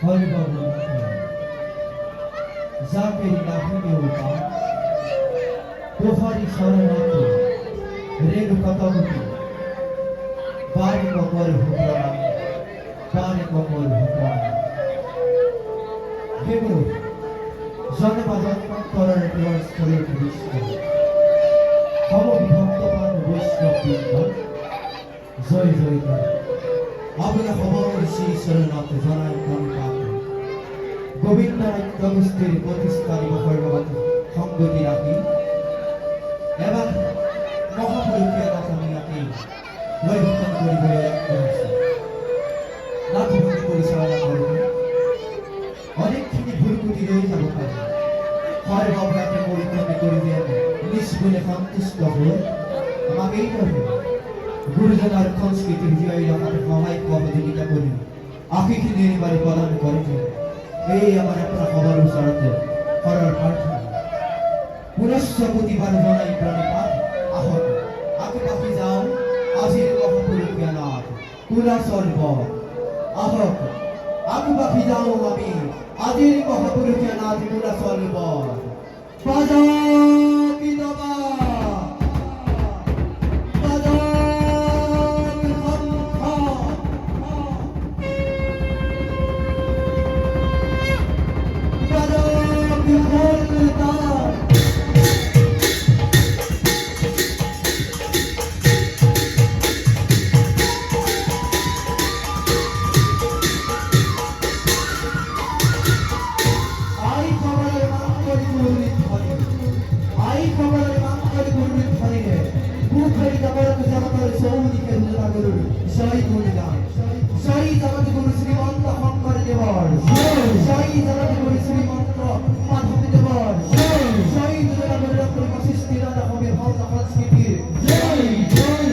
हरि बाबू जाके नाभि में उठा तोहारी शरणार्थी रेणु कतमुखी बारे कमल हुक्रामी बारे कमल हुक्रामी हे गुरु জন্মান্তরের স্থলে বিষ্ণু তব ভক্তবান বৈষ্ণব বৃন্দ জয় জয় জয় আমরা খবর শ্রী শরণার্থ জানাই কনকাত গোবিন্দারাজ্যস্থির প্রতিষ্ঠানী ভগবত সঙ্গতি রাখি এবং মহাপুরুষের নাথামিয়াকে নৈবেদ্য করিবলৈ আহিছে নাথভক্তি পৰিচালনা কৰোঁ অনেকখিনি ভুল কুটি ৰৈ যাব পাৰে হয় বাবাকে পরিত্রাণে করে দিয়ে নিষ্গুণে সন্তুষ্ট হয়ে আমাকে এই করে গুরুজনার সংস্কৃতির জীবন রাখাতে সহায় সহযোগিতা করি আখিখি নির্বাণী প্রদান করেছে এই আমার আপনার খবর সরাতে করার প্রার্থনা পুনশ্চ প্রতিবার জানাই প্রাণীপাত আহত আগে পাখি যাও আজির মহাপুরুষ জ্ঞানাথ কুলা সর্ব আহত আগে পাখি যাও আমি আজির মহাপুরুষ জ্ঞানাথ কুলা সর্ব বাজা কি দাবা বাজা কি সংখ্যা বাজা কি ভোলতা জয় গুরুদান জয় জগৎ গুরু শ্রীমন্ত শঙ্কর দেবর জয় জগৎ গুরু শ্রীমন্ত মাধব দেবর জয় জগৎ গুরু বশিষ্ঠী রাজা কবি ভক্ত সংস্কৃতির জয় জয়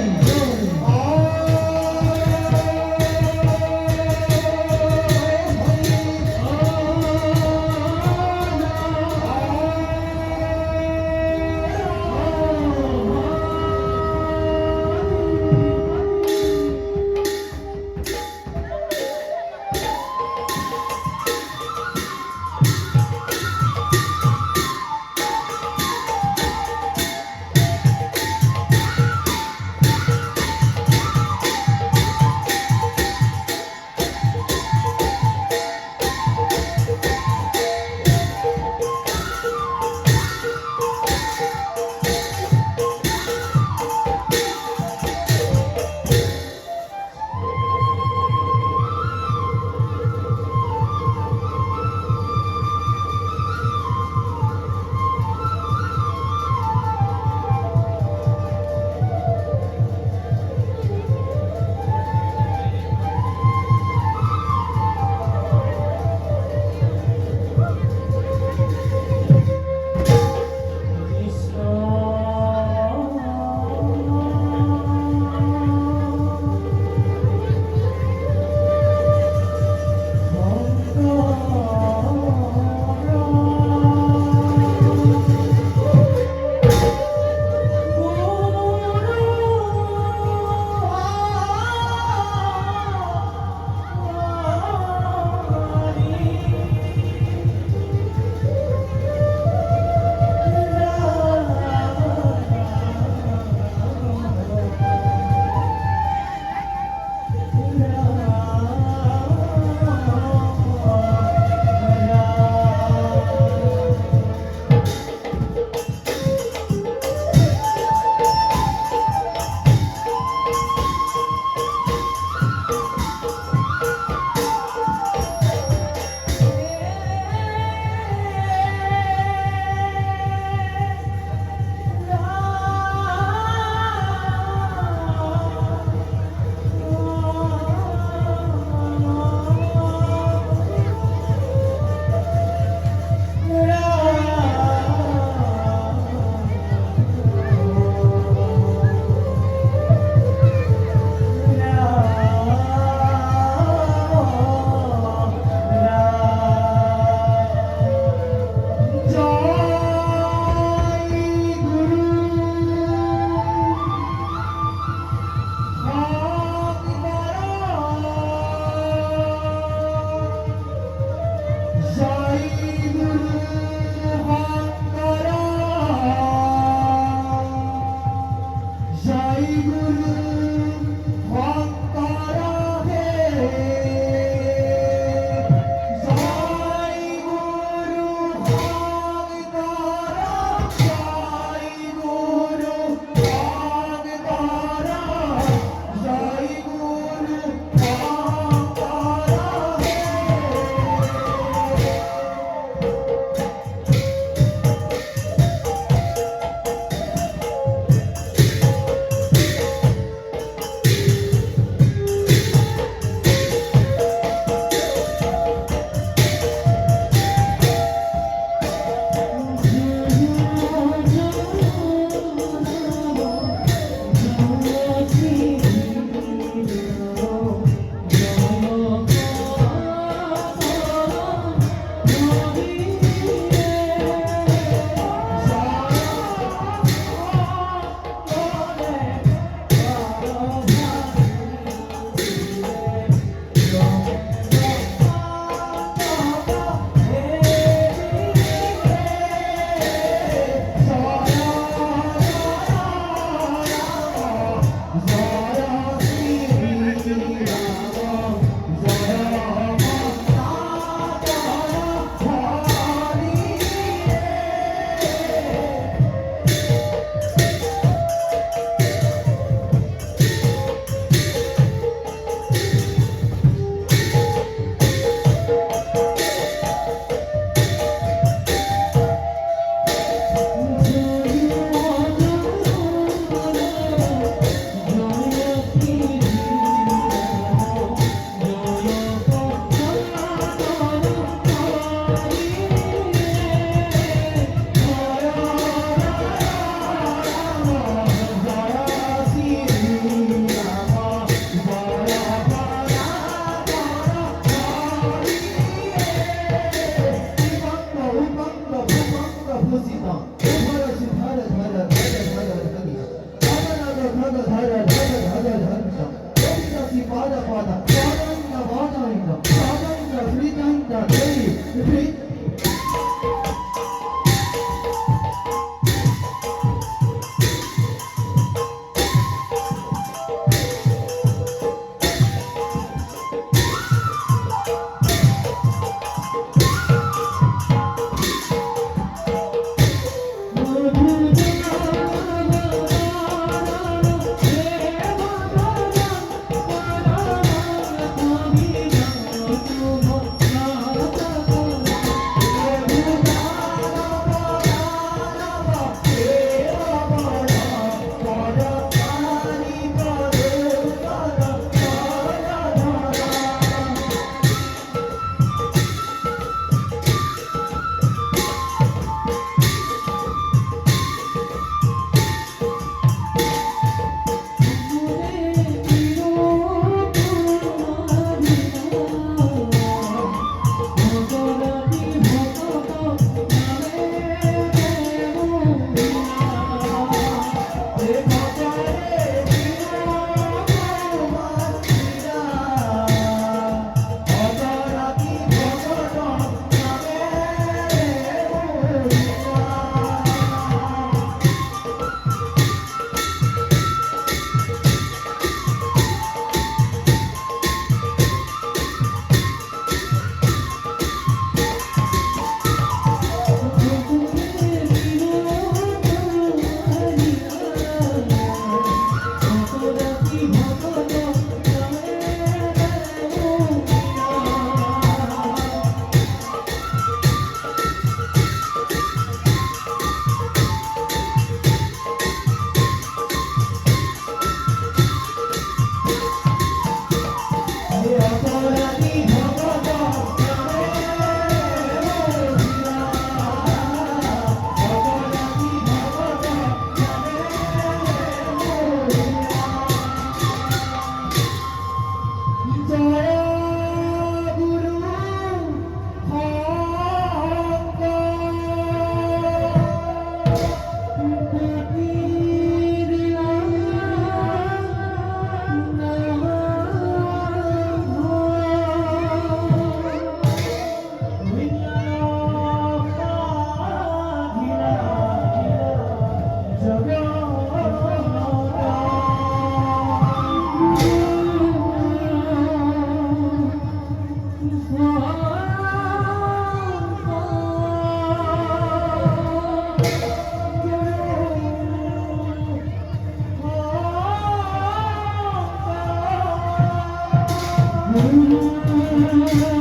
Thank you.